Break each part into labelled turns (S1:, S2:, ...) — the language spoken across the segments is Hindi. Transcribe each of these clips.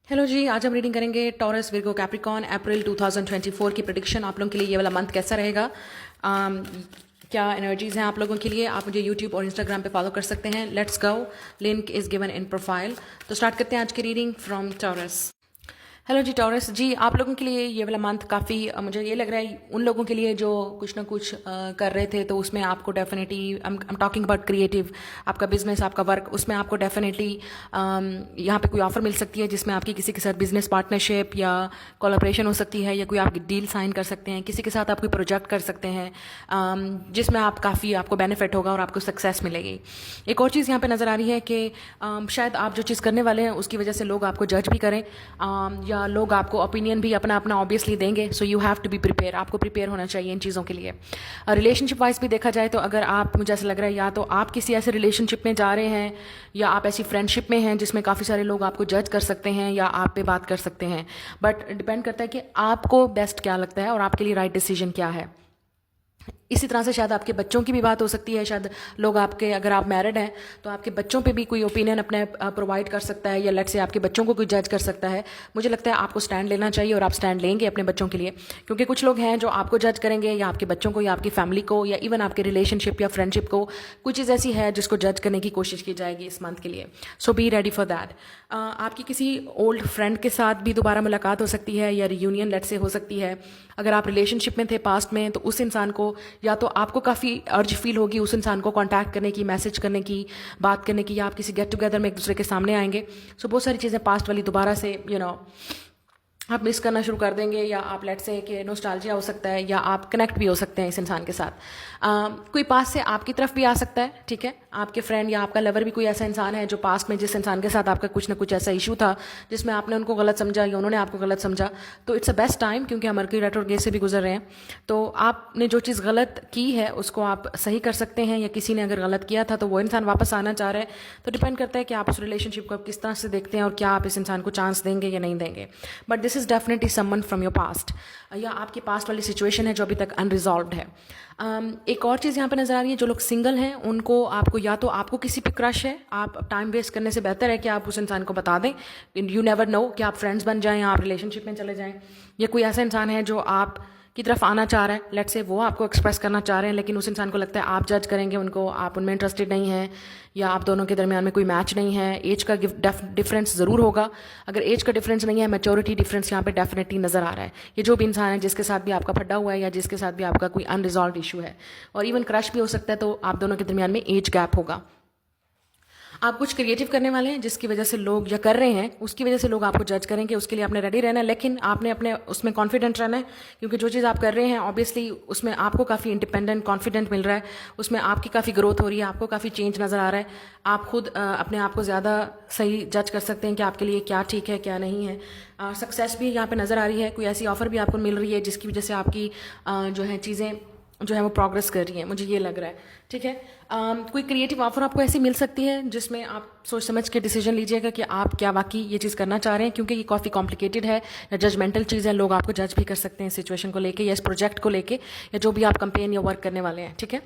S1: हेलो जी, आज हम रीडिंग करेंगे टॉरस, विर्गो, कैप्रिकॉर्न अप्रैल 2024 की प्रेडिक्शन। आप लोगों के लिए ये वाला मंथ कैसा रहेगा, क्या एनर्जीज़ हैं आप लोगों के लिए। आप मुझे यूट्यूब और इंस्टाग्राम पे फॉलो कर सकते हैं। Let's go, link is given in profile. तो स्टार्ट करते हैं आज की reading from Taurus. Hello ji Taurus ji, आप लोगों के लिए ये वाला मंथ काफ़ी मुझे ये लग रहा है उन लोगों के लिए जो कुछ ना कुछ कर रहे थे, तो उसमें आपको definitely I am talking about creative, आपका बिजनेस, आपका वर्क, उसमें आपको डेफिनेटली यहाँ पे कोई ऑफर मिल सकती है जिसमें आपकी किसी के साथ बिजनेस पार्टनरशिप या कोलैबोरेशन हो सकती है, या कोई आप डील साइन कर सकते हैं, किसी के साथ आप कोई प्रोजेक्ट कर सकते हैं जिसमें आप काफ़ी आपको बेनिफिट होगा और आपको सक्सेस मिलेगी। एक और चीज़ यहाँ पे नज़र आ रही है कि शायद आप जो चीज़ करने वाले हैं उसकी वजह से लोग आपको जज भी करें, या लोग आपको ओपिनियन भी अपना अपना ऑब्वियसली देंगे। So you have to be prepare, आपको प्रिपेयर होना चाहिए इन चीज़ों के लिए। रिलेशनशिप वाइज भी देखा जाए तो अगर आप, मुझे ऐसा लग रहा है या तो आप किसी ऐसे रिलेशनशिप में जा रहे हैं या आप ऐसी फ्रेंडशिप में हैं जिसमें काफ़ी सारे लोग आपको जज कर सकते हैं या आप पे बात कर सकते हैं, बट डिपेंड करता है कि आपको बेस्ट क्या लगता है और आपके लिए राइट डिसीजन क्या है। इसी तरह से शायद आपके बच्चों की भी बात हो सकती है। शायद लोग आपके, अगर आप मैरिड हैं तो आपके बच्चों पे भी कोई ओपिनियन अपने प्रोवाइड कर सकता है, या लेट से आपके बच्चों को कोई जज कर सकता है। मुझे लगता है आपको स्टैंड लेना चाहिए और आप स्टैंड लेंगे अपने बच्चों के लिए, क्योंकि कुछ लोग हैं जो आपको जज करेंगे, या आपके बच्चों को, या आपकी फैमिली को, या इवन आपके रिलेशनशिप या फ्रेंडशिप को। कुछ चीज़ ऐसी है जिसको जज करने की कोशिश की जाएगी इस मंथ के लिए। सो बी रेडी फॉर दैट। आपकी किसी ओल्ड फ्रेंड के साथ भी दोबारा मुलाकात हो सकती है, या रियूनियन लेट से हो सकती है। अगर आप रिलेशनशिप में थे पास्ट में, तो उस इंसान को, या तो आपको काफ़ी अर्ज फील होगी उस इंसान को कांटेक्ट करने की, मैसेज करने की, बात करने की, या आप किसी गेट टुगेदर में एक दूसरे के सामने आएंगे। सो बहुत सारी चीज़ें पास्ट वाली दोबारा से आप मिस करना शुरू कर देंगे, या आप लेट से कि नोस्टैल्जिया हो सकता है, या आप कनेक्ट भी हो सकते हैं इस इंसान के साथ। कोई पास से आपकी तरफ भी आ सकता है, ठीक है, आपके फ्रेंड या आपका लवर भी कोई ऐसा इंसान है जो पास्ट में जिस इंसान के साथ आपका कुछ ना कुछ ऐसा इशू था जिसमें आपने उनको गलत समझा या उन्होंने आपको गलत समझा। तो इट्स अ बेस्ट टाइम, क्योंकि हम मरकरी रेट्रोग्रेड से भी गुजर रहे हैं, तो आपने जो चीज़ गलत की है उसको आप सही कर सकते हैं, या किसी ने अगर गलत किया था तो वो इंसान वापस आना चाह रहा है। तो डिपेंड करता है कि आप उस रिलेशनशिप को किस तरह से देखते हैं और क्या आप इस इंसान को चांस देंगे या नहीं देंगे। But this is definitely someone from your past, या आपकी पास्ट वाली सिचुएशन है जो अभी तक अनरिजॉल्व्ड है। एक और चीज़ यहाँ पे नज़र आ रही है, जो लोग सिंगल हैं उनको, आपको या तो आपको किसी पे क्रश है, आप टाइम वेस्ट करने से बेहतर है कि आप उस इंसान को बता दें। यू नेवर नो कि आप फ्रेंड्स बन जाएं या आप रिलेशनशिप में चले जाएं, या कोई ऐसा इंसान है जो आप की तरफ आना चाह रहा है, लेट से वो आपको एक्सप्रेस करना चाह रहे हैं, लेकिन उस इंसान को लगता है आप जज करेंगे उनको, आप उनमें इंटरेस्टेड नहीं हैं, या आप दोनों के दरमियान में कोई मैच नहीं है। एज का डिफरेंस ज़रूर होगा। अगर एज का डिफरेंस नहीं है, मैच्योरिटी डिफरेंस यहाँ पे डेफिनेटली नज़र आ रहा है। ये जो भी इंसान है जिसके साथ भी आपका फटा हुआ है, या जिसके साथ भी आपका कोई अनरिजॉल्व इशू है, और इवन क्रश भी हो सकता है, तो आप दोनों के दरमियान में एज गैप होगा। आप कुछ क्रिएटिव करने वाले हैं जिसकी वजह से लोग, या कर रहे हैं उसकी वजह से लोग आपको जज करेंगे, उसके लिए आपने रेडी रहना है, लेकिन आपने अपने उसमें कॉन्फिडेंट रहना है, क्योंकि जो चीज़ आप कर रहे हैं ऑब्वियसली उसमें आपको काफ़ी इंडिपेंडेंट, कॉन्फिडेंट मिल रहा है, उसमें आपकी काफ़ी ग्रोथ हो रही है, आपको काफ़ी चेंज नज़र आ रहा है। आप खुद अपने आप को ज़्यादा सही जज कर सकते हैं कि आपके लिए क्या ठीक है क्या नहीं है। सक्सेस भी यहाँ पर नज़र आ रही है, कोई ऐसी ऑफर भी आपको मिल रही है जिसकी वजह से आपकी जो है चीज़ें जो है वो प्रोग्रेस कर रही है, मुझे ये लग रहा है, ठीक है। कोई क्रिएटिव ऑफर आपको ऐसी मिल सकती है जिसमें आप सोच समझ के डिसीजन लीजिएगा कि आप क्या वाकई ये चीज़ करना चाह रहे हैं, क्योंकि ये काफ़ी कॉम्प्लिकेटेड है, या जजमेंटल चीज़ है, लोग आपको जज भी कर सकते हैं सिचुएशन को लेके, या इस प्रोजेक्ट को लेके, या जो भी आप कंपेन या वर्क करने वाले हैं, ठीक है।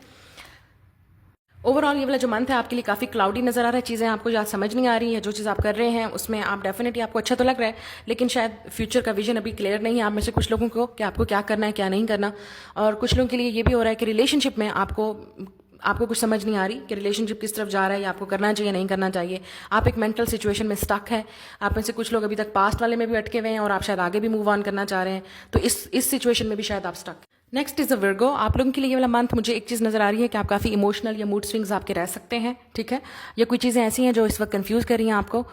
S1: ओवरऑल ये वाला जो मंथ है आपके लिए काफ़ी क्लाउडी नज़र आ रहा है, चीज़ें आपको याद समझ नहीं आ रही है, जो चीज़ आप कर रहे हैं उसमें आप डेफिनेटली आपको अच्छा तो लग रहा है, लेकिन शायद फ्यूचर का विजन अभी क्लियर नहीं है आप में से कुछ लोगों को कि आपको क्या करना है क्या नहीं करना। और कुछ लोगों के लिए ये भी हो रहा है कि रिलेशनशिप में आपको कुछ समझ नहीं आ रही कि रिलेशनशिप किस तरफ जा रहा है, या आपको करना चाहिए नहीं करना चाहिए। आप एक मेंटल सिचुएशन में स्टक है। आप में से कुछ लोग अभी तक पास्ट वाले में भी अटके हुए हैं और आप शायद आगे भी मूव ऑन करना चाह रहे हैं, तो इस सिचुएशन में भी शायद आप stuck. Next is a Virgo. आप लोगों के लिए ये वाला मंथ मुझे एक चीज़ नज़र आ रही है कि आप काफ़ी इमोशनल या मूड स्विंग्स आपके रह सकते हैं, ठीक है, या कोई चीज़ें ऐसी हैं जो इस वक्त कंफ्यूज कर रही हैं आपको।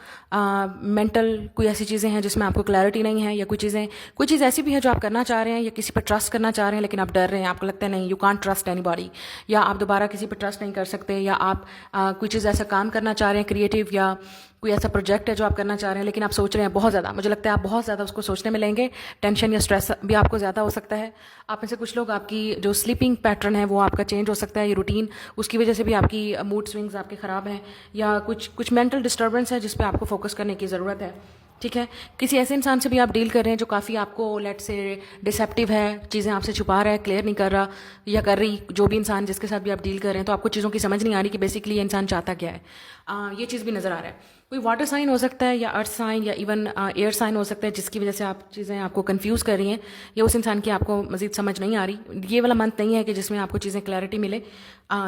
S1: मेंटल कोई ऐसी चीज़ें हैं जिसमें आपको क्लैरिटी नहीं है, या कोई चीज़ ऐसी भी है जो आप करना चाह रहे हैं या किसी पर ट्रस्ट करना चाह रहे हैं, लेकिन आप डर रहे हैं, आपको लगता है नहीं, यू कांट ट्रस्ट एनीबॉडी, या आप दोबारा किसी पर ट्रस्ट नहीं कर सकते, या आप कोई चीज़ ऐसा काम करना चाह रहे हैं क्रिएटिव, या कोई ऐसा प्रोजेक्ट है जो आप करना चाह रहे हैं, लेकिन आप सोच रहे हैं बहुत ज़्यादा, मुझे लगता है आप बहुत ज़्यादा उसको सोचने में लेंगे, टेंशन या स्ट्रेस भी आपको ज़्यादा हो सकता है। आप में से कुछ लोग, आपकी जो स्लीपिंग पैटर्न है वो आपका चेंज हो सकता है, ये रूटीन, उसकी वजह से भी आपकी मूड स्विंग्स आपके ख़राब हैं, या कुछ मेंटल डिस्टर्बेंस है जिस पे आपको फोकस करने की ज़रूरत है। ठीक है। किसी ऐसे इंसान से भी आप डील कर रहे हैं जो काफ़ी आपको लेट से डिसेप्टिव है, चीज़ें आपसे छुपा रहा है, क्लियर नहीं कर रहा या कर रही, जो भी इंसान जिसके साथ भी आप डील कर रहे हैं, तो आपको चीज़ों की समझ नहीं आ रही कि बेसिकली ये इंसान चाहता क्या है। ये चीज़ भी नज़र आ रहा है। कोई वाटर साइन हो सकता है या अर्थ साइन या इवन एयर साइन हो सकता है जिसकी वजह से आप चीज़ें आपको कंफ्यूज कर रही हैं या उस इंसान की आपको मज़ीद समझ नहीं आ रही। ये वाला मंथ नहीं है कि जिसमें आपको चीज़ें क्लैरिटी मिले,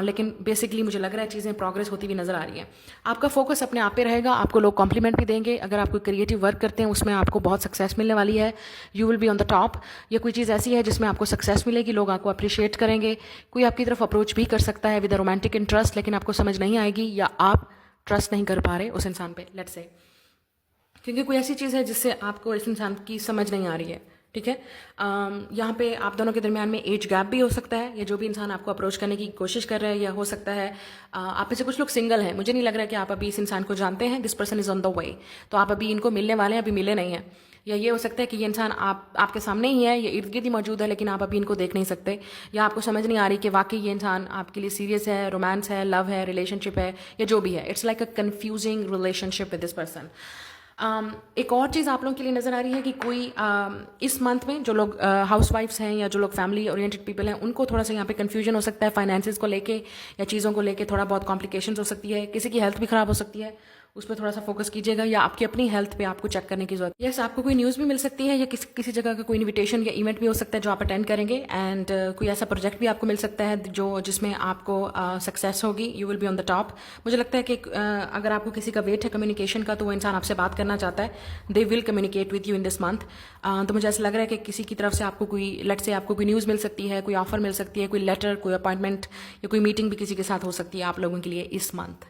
S1: लेकिन बेसिकली मुझे लग रहा है चीज़ें प्रोग्रेस होती हुई नज़र आ रही हैं। आपका फोकस अपने आप पे रहेगा, आपको लोग कॉम्प्लीमेंट भी देंगे। अगर आप कोई क्रिएटिव वर्क करते हैं उसमें आपको बहुत सक्सेस मिलने वाली है, you will be on the top. या कोई चीज़ ऐसी है जिसमें आपको सक्सेस मिलेगी, लोग आपको अप्रिशिएट करेंगे। कोई आपकी तरफ अप्रोच भी कर सकता है विद अ रोमांटिक इंटरेस्ट, लेकिन आपको समझ नहीं आएगी या आप ट्रस्ट नहीं कर पा रहे उस इंसान पे, लेट्स से, क्योंकि कोई ऐसी चीज़ है जिससे आपको इस इंसान की समझ नहीं आ रही है। ठीक है। यहाँ पे आप दोनों के दरमियान में एज गैप भी हो सकता है, या जो भी इंसान आपको अप्रोच करने की कोशिश कर रहा है, या हो सकता है आप में से कुछ लोग सिंगल हैं। मुझे नहीं लग रहा है कि आप अभी इस इंसान को जानते हैं, this person is on the way, तो आप अभी इनको मिलने वाले हैं, अभी मिले नहीं हैं। या ये हो सकता है कि ये इंसान आपके सामने ही है, ये इर्द गिर्द ही मौजूद है, लेकिन आप अभी इनको देख नहीं सकते, या आपको समझ नहीं आ रही कि वाकई ये इंसान आपके लिए सीरियस है, रोमांस है, लव है, रिलेशनशिप है, या जो भी है। It's like a confusing relationship with this person. एक और चीज़ आप लोगों के लिए नज़र आ रही है कि कोई इस मंथ में जो लोग हाउस वाइफ्स हैं या जो लोग फैमिली ओरिएंटेड पीपल हैं, उनको थोड़ा सा यहाँ पे कन्फ्यूजन हो सकता है फाइनेंसेस को लेके या चीज़ों को लेके, थोड़ा बहुत कॉम्प्लिकेशंस हो सकती है, किसी की हेल्थ भी ख़राब हो सकती है, उस पर थोड़ा सा फोकस कीजिएगा, या आपकी अपनी हेल्थ पे आपको चेक करने की जरूरत है। यस, आपको कोई न्यूज़ भी मिल सकती है, या किसी जगह का कोई इन्विटेशन या इवेंट भी हो सकता है जो आप अटेंड करेंगे, एंड कोई ऐसा प्रोजेक्ट भी आपको मिल सकता है जो जिसमें आपको सक्सेस होगी, you will be on the top. मुझे लगता है कि अगर आपको किसी का वेट है कम्युनिकेशन का, तो वो इंसान आपसे बात करना चाहता है, they will communicate with you in this month. तो मुझे ऐसा लग रहा है कि किसी की तरफ से आपको कोई, लेट से आपको कोई न्यूज़ मिल सकती है, कोई ऑफर मिल सकती है, कोई लेटर, कोई अपॉइंटमेंट या कोई मीटिंग भी किसी के साथ हो सकती है आप लोगों के लिए इस month.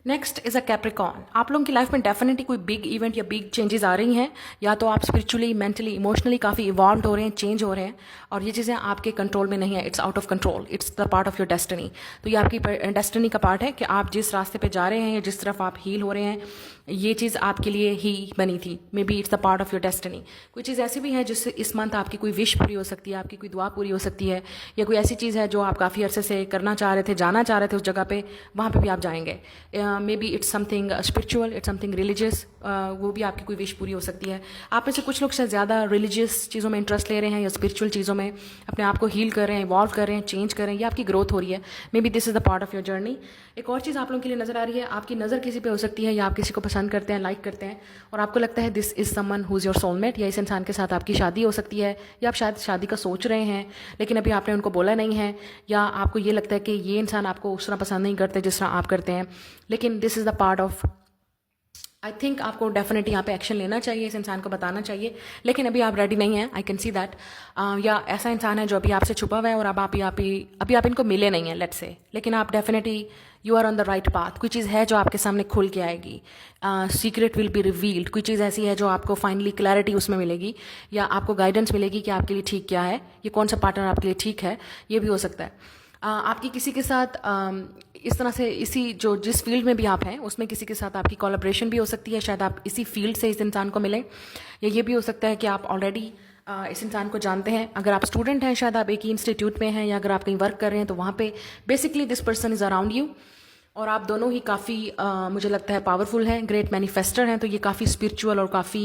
S1: Next is a Capricorn. आप लोगों की लाइफ में डेफिनेटली कोई बिग इवेंट या बिग चेंजेस आ रही हैं, या तो आप स्पिरिचुअली, मेंटली, इमोशनली काफ़ी इवॉल्व हो रहे हैं, चेंज हो रहे हैं, और ये चीज़ें आपके कंट्रोल में नहीं है, it's out of control, it's the part of your destiny. तो ये आपकी डेस्टिनी का पार्ट है कि आप जिस रास्ते पे जा रहे हैं या जिस तरफ आप हील हो रहे हैं, ये चीज़ आपके लिए ही बनी थी। May be it's the part of your destiny. कोई चीज़ ऐसी भी है जिससे इस मंथ आपकी कोई विश पूरी हो सकती है, आपकी कोई दुआ पूरी हो सकती है, या कोई ऐसी चीज़ है जो आप काफ़ी अरसे से करना चाह रहे थे, जाना चाह रहे थे उस जगह पे, वहाँ पे भी आप जाएंगे। May be it's something spiritual, it's something religious, वो भी आपकी कोई विश पूरी हो सकती है। आप में से कुछ लोग शायद ज़्यादा रिलीजियस चीज़ों में इंटरेस्ट ले रहे हैं या स्पिरिचुअल चीज़ों में अपने आप को हील कर रहे हैं, इवॉल्व कर रहे हैं, चेंज कर रहे हैं, या आपकी ग्रोथ हो रही है। May be this is the part of your journey. एक और चीज़ आप लोगों के लिए नज़र आ रही है, आपकी नज़र किसी पे हो सकती है, या आप किसी को पसंद करते हैं, लाइक करते हैं, और आपको लगता है this is someone who is your soulmate, या इस इंसान के साथ आपकी शादी हो सकती है, या आप शायद शादी का सोच रहे हैं लेकिन अभी आपने उनको बोला नहीं है, या आपको ये लगता है कि ये इंसान आपको उस तरह पसंद नहीं करते जिस तरह आप करते हैं, लेकिन this is the part of, I think आपको डेफिनेटली यहाँ पे एक्शन लेना चाहिए, इस इंसान को बताना चाहिए, लेकिन अभी आप रेडी नहीं हैं, आई कैन सी दैट। या ऐसा इंसान है जो अभी आपसे छुपा हुआ है और अब अभी आप इनको मिले नहीं हैं, लेट्स से, लेकिन आप definitely you are on the right path. कोई चीज़ है जो आपके सामने खुल के आएगी, सीक्रेट विल बी रिवील्ड। कोई चीज़ ऐसी है जो आपको फाइनली क्लैरिटी उसमें मिलेगी, या आपको गाइडेंस मिलेगी कि आपके लिए ठीक क्या है, ये कौन सा पार्टनर आपके लिए ठीक है, ये भी हो सकता है। आपकी किसी के साथ इस तरह से जिस फील्ड में भी आप हैं उसमें किसी के साथ आपकी कोलैबोरेशन भी हो सकती है, शायद आप इसी फील्ड से इस इंसान को मिलें, या ये भी हो सकता है कि आप ऑलरेडी इस इंसान को जानते हैं। अगर आप स्टूडेंट हैं, शायद आप एक ही इंस्टीट्यूट में हैं, या अगर आप कहीं वर्क कर रहे हैं तो वहाँ पे basically this person is around you, और आप दोनों ही काफ़ी मुझे लगता है पावरफुल हैं, ग्रेट मैनिफेस्टर हैं, तो ये काफ़ी स्पिरिचुअल और काफ़ी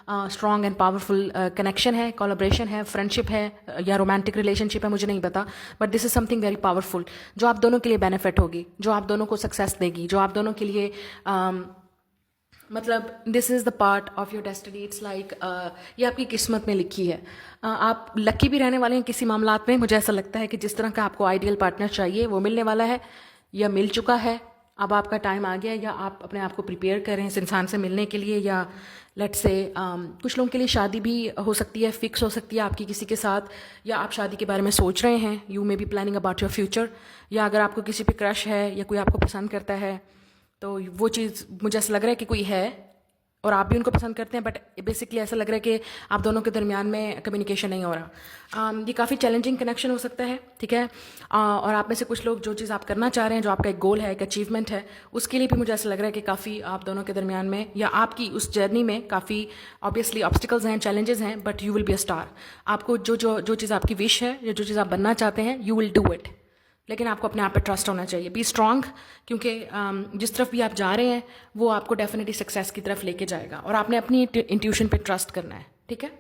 S1: स्ट्रॉन्ग एंड पावरफुल कनेक्शन है, कोलैबोरेशन है, फ्रेंडशिप है, या रोमांटिक रिलेशनशिप है, मुझे नहीं पता, but this is something very powerful जो आप दोनों के लिए बेनिफिट होगी, जो आप दोनों को सक्सेस देगी, जो आप दोनों के लिए मतलब this is the part of your destiny. It's like ये आपकी किस्मत में लिखी है। आप लकी भी रहने वाले हैं किसी मामलात में। मुझे ऐसा लगता है कि जिस तरह का आपको आइडियल पार्टनर चाहिए वो मिलने वाला है या मिल चुका है, अब आपका टाइम आ गया, या आप अपने आप को प्रिपेयर कर रहे हैं इस इंसान से मिलने के लिए, या लेट्स से कुछ लोगों के लिए शादी भी हो सकती है, फिक्स हो सकती है आपकी किसी के साथ, या आप शादी के बारे में सोच रहे हैं, you may be planning about your future, या अगर आपको किसी पे क्रश है या कोई आपको पसंद करता है, तो वो चीज़ मुझे ऐसा लग रहा है कि कोई है और आप भी उनको पसंद करते हैं, बट बेसिकली ऐसा लग रहा है कि आप दोनों के दरमियान में कम्युनिकेशन नहीं हो रहा। ये काफ़ी चैलेंजिंग कनेक्शन हो सकता है, ठीक है। और आप में से कुछ लोग जो चीज़ आप करना चाह रहे हैं, जो आपका एक गोल है, एक अचीवमेंट है, उसके लिए भी मुझे ऐसा लग रहा है कि काफ़ी आप दोनों के दरमियान में या आपकी उस जर्नी में काफ़ी ऑब्वियसली ऑब्स्टिकल्स हैं, चैलेंजेस हैं, but you will be a star. आपको जो चीज़ आपकी विश है या जो चीज़ आप बनना चाहते हैं, यू विल डू इट। लेकिन आपको अपने आप पे ट्रस्ट होना चाहिए। बी स्ट्रांग, क्योंकि जिस तरफ भी आप जा रहे हैं वो आपको डेफिनेटली सक्सेस की तरफ लेके जाएगा और आपने अपनी इंट्यूशन पे ट्रस्ट करना है। ठीक है।